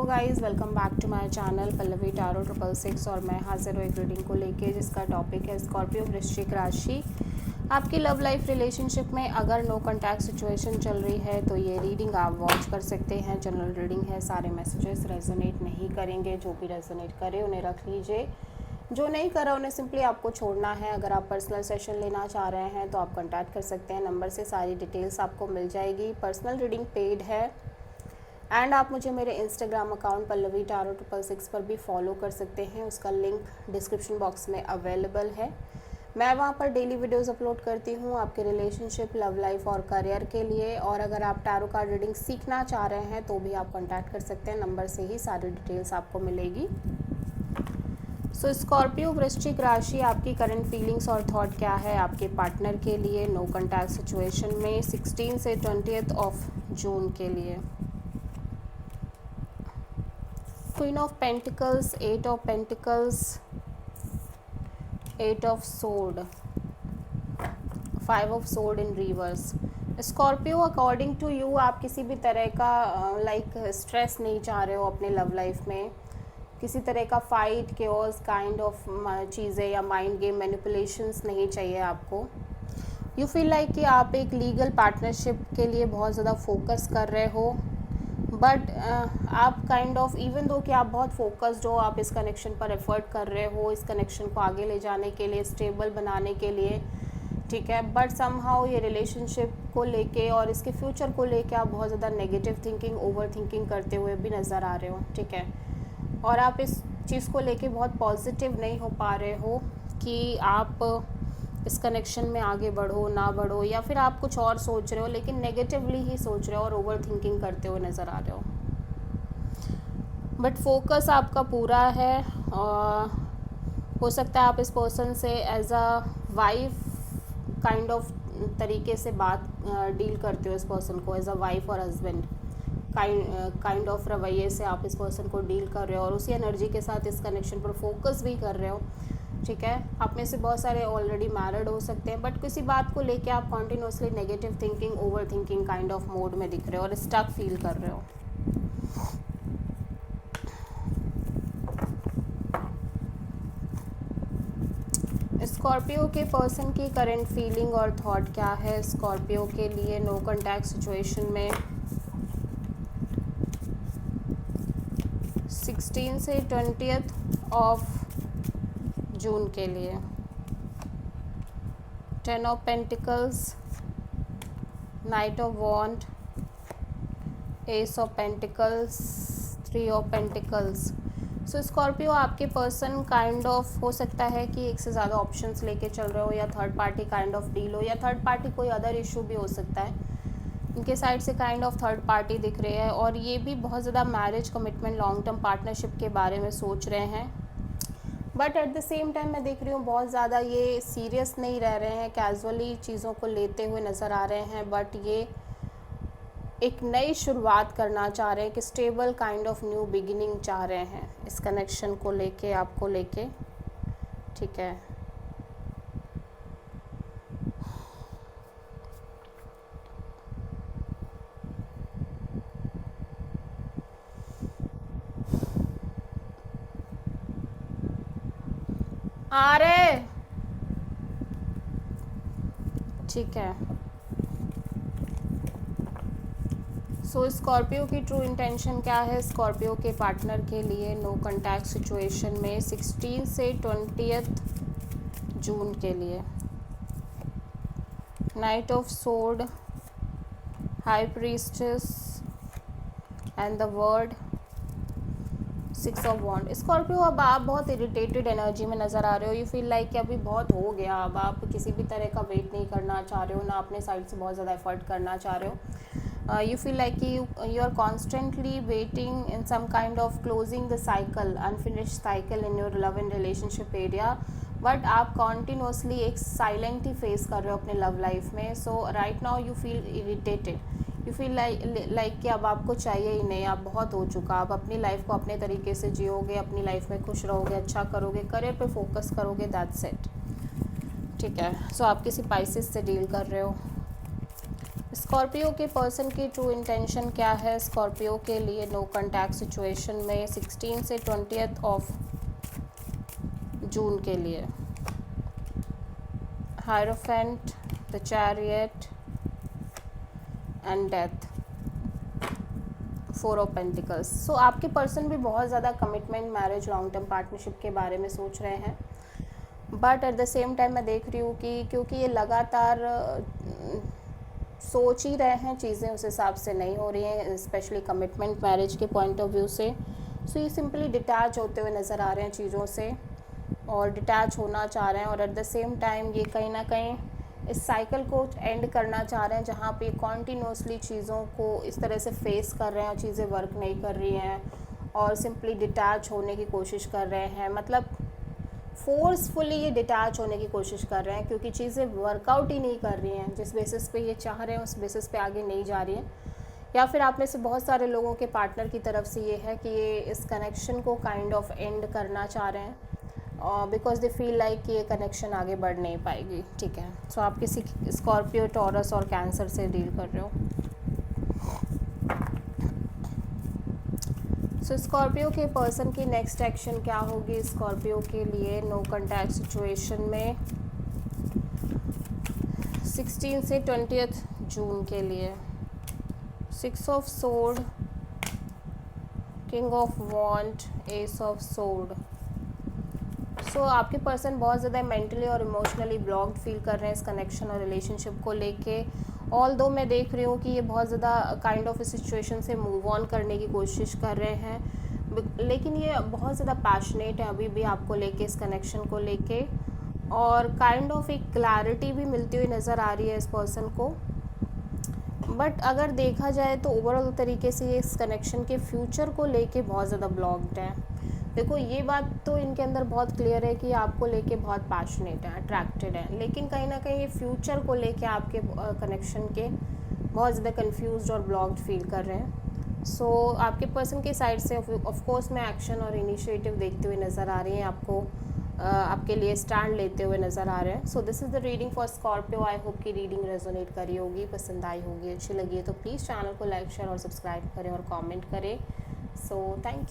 Guys, welcome back to my channel Pallavi tarot 666 और मैं हाजिर हूँ एक रीडिंग को लेके जिसका टॉपिक है स्कॉर्पियो वृश्चिक राशि। आपकी लव लाइफ रिलेशनशिप में अगर नो कॉन्टैक्ट सिचुएशन चल रही है तो ये रीडिंग आप वॉच कर सकते हैं। जनरल रीडिंग है, सारे मैसेजेस रेजोनेट नहीं करेंगे, जो भी रेजोनेट करे उन्हें रख लीजिए, जो नहीं करा उन्हें सिंपली आपको छोड़ना है। अगर आप पर्सनल सेशन लेना चाह रहे हैं तो आप कॉन्टैक्ट कर सकते हैं, नंबर से सारी डिटेल्स आपको मिल जाएगी। पर्सनल रीडिंग पेड है एंड आप मुझे मेरे इंस्टाग्राम अकाउंट पल्लवी टारो 666 पर भी फॉलो कर सकते हैं, उसका लिंक डिस्क्रिप्शन बॉक्स में अवेलेबल है। मैं वहाँ पर डेली वीडियोस अपलोड करती हूँ आपके रिलेशनशिप, लव लाइफ और करियर के लिए। और अगर आप टैरो कार्ड रीडिंग सीखना चाह रहे हैं तो भी आप कॉन्टैक्ट कर सकते हैं, नंबर से ही सारी डिटेल्स आपको मिलेगी। सो स्कॉर्पियो वृश्चिक राशि, आपकी करंट फीलिंग्स और थॉट क्या है आपके पार्टनर के लिए नो कॉन्टैक्ट सिचुएशन में 16 से 20 ऑफ जून के लिए। Queen of pentacles, 8 of pentacles, 8 of sword, 5 of sword in reverse. Scorpio, according to you आप किसी भी तरह का स्ट्रेस नहीं चाह रहे हो अपने लव लाइफ में, किसी तरह का फाइट, केओस काइंड ऑफ चीज़ें या माइंड गेम मैनिपुलेशंस नहीं चाहिए आपको। यू फील लाइक कि आप एक लीगल पार्टनरशिप के लिए बहुत ज़्यादा फोकस कर रहे हो, बट आप काइंड ऑफ इवन दो कि आप बहुत फोकस्ड हो, आप इस कनेक्शन पर एफर्ट कर रहे हो इस कनेक्शन को आगे ले जाने के लिए, स्टेबल बनाने के लिए, ठीक है, बट समहाउ ये रिलेशनशिप को लेके और इसके फ्यूचर को लेके आप बहुत ज़्यादा नेगेटिव थिंकिंग, ओवर थिंकिंग करते हुए भी नज़र आ रहे हो, ठीक है। और आप इस चीज़ को लेके बहुत पॉजिटिव नहीं हो पा रहे हो कि आप इस कनेक्शन में आगे बढ़ो ना बढ़ो, या फिर आप कुछ और सोच रहे हो लेकिन नेगेटिवली ही सोच रहे हो और ओवर थिंकिंग करते हुए नज़र आ रहे हो। बट फोकस आपका पूरा है और हो सकता है आप इस पर्सन से as a wife kind of तरीके से बात डील करते हो इस पर्सन को, एज अ वाइफ और हस्बैंड काइंड ऑफ रवैये से आप इस पर्सन को डील कर रहे हो और उसी एनर्जी के साथ इस कनेक्शन पर फोकस भी कर रहे हो, ठीक है। आप में से बहुत सारे ऑलरेडी मैरिड हो सकते हैं, बट किसी बात को लेके आप continuously negative thinking, over thinking kind of mode में दिख रहे हो और स्टक फील कर रहे हो। स्कॉर्पियो के पर्सन की करंट फीलिंग और थॉट क्या है स्कॉर्पियो के लिए नो कॉन्टैक्ट सिचुएशन में 16 से 20 ऑफ जून के लिए। 10 of pentacles, knight of wand, ace of pentacles, 3 of pentacles. So Scorpio, आपके पर्सन काइंड ऑफ हो सकता है कि एक से ज़्यादा ऑप्शंस लेके चल रहे हो, या third party kind of deal हो, या थर्ड पार्टी कोई अदर इशू भी हो सकता है। इनके साइड से काइंड ऑफ थर्ड पार्टी दिख रही है और ये भी बहुत ज़्यादा marriage, commitment, long term partnership के बारे में सोच रहे हैं, but at the same time मैं देख रही हूँ बहुत ज़्यादा ये सीरियस नहीं रह रहे हैं, कैजुअली चीज़ों को लेते हुए नज़र आ रहे हैं। बट ये एक नई शुरुआत करना चाह रहे हैं, कि stable kind of new beginning चाह रहे हैं इस कनेक्शन को लेके, आपको लेके, ठीक है। आ रहे, ठीक है। सो स्कॉर्पियो की ट्रू इंटेंशन क्या है स्कॉर्पियो के पार्टनर के लिए नो कॉन्टैक्ट सिचुएशन में 16 से 20 जून के लिए। Knight of sword, high priestess and the world, 6 of wand. Scorpio, अब आप बहुत इरिटेटेड एनर्जी में नज़र आ रहे हो। यू फील लाइक कि अभी बहुत हो गया, अब आप किसी भी तरह का वेट नहीं करना चाह रहे हो, ना अपने साइड से बहुत ज़्यादा एफर्ट करना चाह रहे हो। You feel like you are constantly waiting in some kind of closing the cycle, unfinished cycle in your love and relationship area, but आप कॉन्टीन्यूसली एक साइलेंट ही फेस कर रहे हो अपने लव लाइफ में। So right now you feel irritated, you feel like कि अब आपको चाहिए ही नहीं, आप बहुत हो चुका, आप अपनी लाइफ को अपने तरीके से जियोगे, अपनी लाइफ में खुश रहोगे, अच्छा करोगे, करियर पे फोकस करोगे, दैट्स इट, ठीक है। सो आप किसी पाइसेस से डील कर रहे हो, स्कॉर्पियो के पर्सन की ट्रू इंटेंशन क्या है स्कॉर्पियो के लिए नो कॉन्टैक्ट सिचुएशन में 16 से 20 ऑफ जून के लिए? Hierophant, the chariot and death, 4 of pentacles. सो आपके पर्सन भी बहुत ज़्यादा commitment, marriage, long term partnership के बारे में सोच रहे हैं, but at the same time मैं देख रही हूँ कि क्योंकि ये लगातार सोच ही रहे हैं, चीज़ें उस हिसाब से नहीं हो रही हैं, स्पेशली कमिटमेंट मैरिज के पॉइंट ऑफ व्यू से। सो ये सिंपली डिटैच होते हुए नज़र आ रहे हैं चीज़ों से और डिटैच होना चाह रहे हैं, और एट द सेम टाइम ये कहीं ना कहीं इस साइकिल को एंड करना चाह रहे हैं जहाँ पे कॉन्टीन्यूसली चीज़ों को इस तरह से फेस कर रहे हैं और चीज़ें वर्क नहीं कर रही हैं और सिंपली डिटैच होने की कोशिश कर रहे हैं। मतलब फोर्सफुली ये डिटैच होने की कोशिश कर रहे हैं क्योंकि चीज़ें वर्कआउट ही नहीं कर रही हैं, जिस बेसिस पे ये चाह रहे हैं उस बेसिस पे आगे नहीं जा रही हैं। या फिर आप में से बहुत सारे लोगों के पार्टनर की तरफ से ये है कि ये इस कनेक्शन को काइंड ऑफ एंड करना चाह रहे हैं बिकॉज दे फील लाइक कि ये कनेक्शन आगे बढ़ नहीं पाएगी। ठीक है, सो आप किसी स्कॉर्पियो, टॉरस और कैंसर से डील कर रहे हो। सो स्कॉर्पियो के पर्सन की नेक्स्ट एक्शन क्या होगी स्कॉर्पियो के लिए नो कॉन्टैक्ट सिचुएशन में 16 से 20 जून के लिए? 6 of sword, king of wand, ace of sword. सो आपके पर्सन बहुत ज़्यादा मेंटली और इमोशनली ब्लॉक्ड फील कर रहे हैं इस कनेक्शन और रिलेशनशिप को लेके। ऑल दो मैं देख रही हूँ कि ये बहुत ज़्यादा काइंड ऑफ इस सिचुएशन से मूव ऑन करने की कोशिश कर रहे हैं, लेकिन ये बहुत ज़्यादा पैशनेट है अभी भी आपको लेके, इस कनेक्शन को लेके, और काइंड ऑफ एक क्लैरिटी भी मिलती हुई नज़र आ रही है इस पर्सन को। बट अगर देखा जाए तो ओवरऑल तरीके से ये इस कनेक्शन के फ्यूचर को लेके बहुत ज़्यादा ब्लॉक्ड है। देखो ये बात तो इनके अंदर बहुत क्लियर है कि आपको लेके बहुत पैशनेट है, अट्रैक्टेड है, लेकिन कहीं ना कहीं ये फ्यूचर को लेके आपके कनेक्शन के बहुत ज़्यादा कंफ्यूज्ड और ब्लॉक्ड फील कर रहे हैं। सो आपके पर्सन के साइड से ऑफ कोर्स मैं एक्शन और इनिशिएटिव देखते हुए नज़र आ रही हैं, आपको आपके लिए स्टैंड लेते हुए नज़र आ रहे हैं। So this is the reading for Scorpio. I hope की रीडिंग रेजोनेट करी होगी, पसंद आई होगी, अच्छी लगी है तो प्लीज़ चैनल को लाइक, शेयर और सब्सक्राइब करें और कमेंट करें। So thank you.